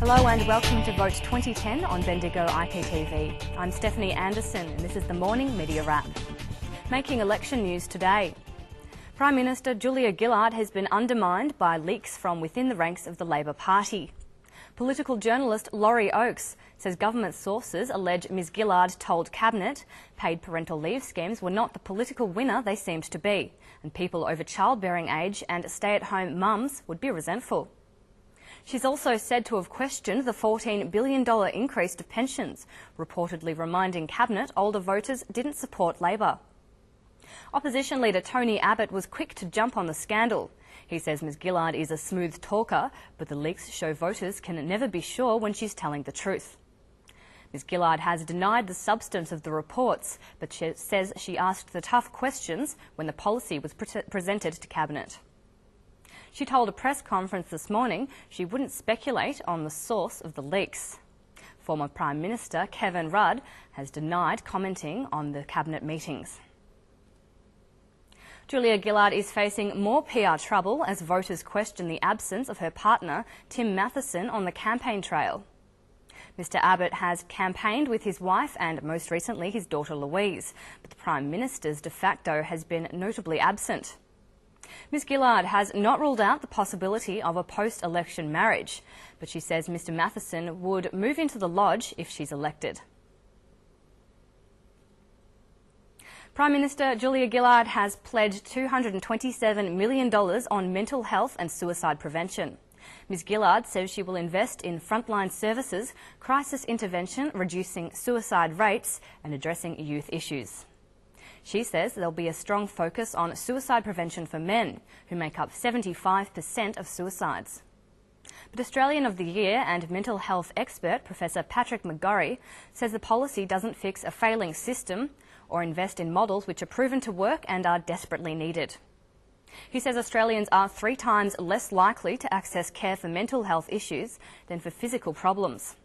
Hello and welcome to Vote 2010 on Bendigo IPTV. I'm Stephanie Anderson and this is the Morning Media Wrap. Making election news today. Prime Minister Julia Gillard has been undermined by leaks from within the ranks of the Labor Party. Political journalist Laurie Oakes says government sources allege Ms Gillard told Cabinet paid parental leave schemes were not the political winner they seemed to be, and people over childbearing age and stay-at-home mums would be resentful. She's also said to have questioned the $14 billion increase to pensions, reportedly reminding Cabinet older voters didn't support Labor. Opposition leader Tony Abbott was quick to jump on the scandal. He says Ms Gillard is a smooth talker, but the leaks show voters can never be sure when she's telling the truth. Ms Gillard has denied the substance of the reports, but she says she asked the tough questions when the policy was presented to Cabinet. She told a press conference this morning she wouldn't speculate on the source of the leaks. Former Prime Minister Kevin Rudd has denied commenting on the Cabinet meetings. Julia Gillard is facing more PR trouble as voters question the absence of her partner, Tim Matheson, on the campaign trail. Mr Abbott has campaigned with his wife and, most recently, his daughter Louise, but the Prime Minister's de facto has been notably absent. Ms Gillard has not ruled out the possibility of a post-election marriage, but she says Mr Matheson would move into the lodge if she's elected. Prime Minister Julia Gillard has pledged $227 million on mental health and suicide prevention. Ms Gillard says she will invest in frontline services, crisis intervention, reducing suicide rates and addressing youth issues. She says there'll be a strong focus on suicide prevention for men, who make up 75% of suicides. But Australian of the Year and mental health expert Professor Patrick McGorry says the policy doesn't fix a failing system or invest in models which are proven to work and are desperately needed. He says Australians are 3 times less likely to access care for mental health issues than for physical problems.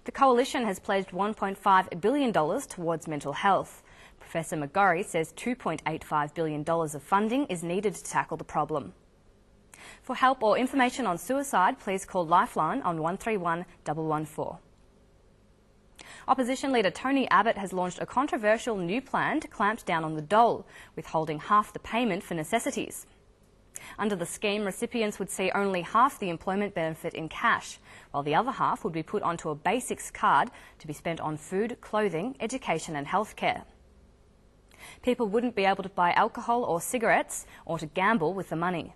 The Coalition has pledged $1.5 billion towards mental health. Professor McGorry says $2.85 billion of funding is needed to tackle the problem. For help or information on suicide, please call Lifeline on 131 114. Opposition leader Tony Abbott has launched a controversial new plan to clamp down on the dole, withholding half the payment for necessities. Under the scheme, recipients would see only half the employment benefit in cash, while the other half would be put onto a basics card to be spent on food, clothing, education and healthcare. People wouldn't be able to buy alcohol or cigarettes or to gamble with the money.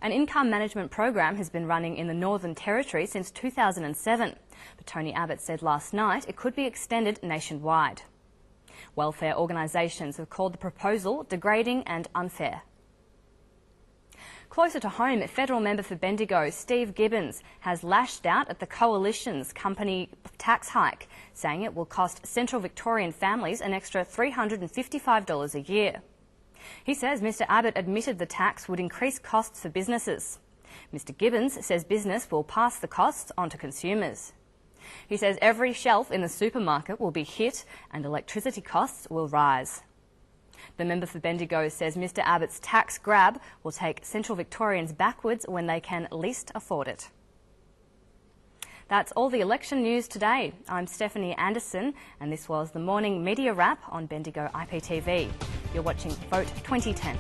An income management program has been running in the Northern Territory since 2007, but Tony Abbott said last night it could be extended nationwide. Welfare organisations have called the proposal degrading and unfair. Closer to home, federal member for Bendigo Steve Gibbons has lashed out at the Coalition's company tax hike, saying it will cost Central Victorian families an extra $355 a year. He says Mr Abbott admitted the tax would increase costs for businesses. Mr Gibbons says business will pass the costs on to consumers. He says every shelf in the supermarket will be hit and electricity costs will rise. The member for Bendigo says Mr Abbott's tax grab will take Central Victorians backwards when they can least afford it. That's all the election news today. I'm Stephanie Anderson and this was the Morning Media Wrap on Bendigo IPTV. You're watching Vote 2010.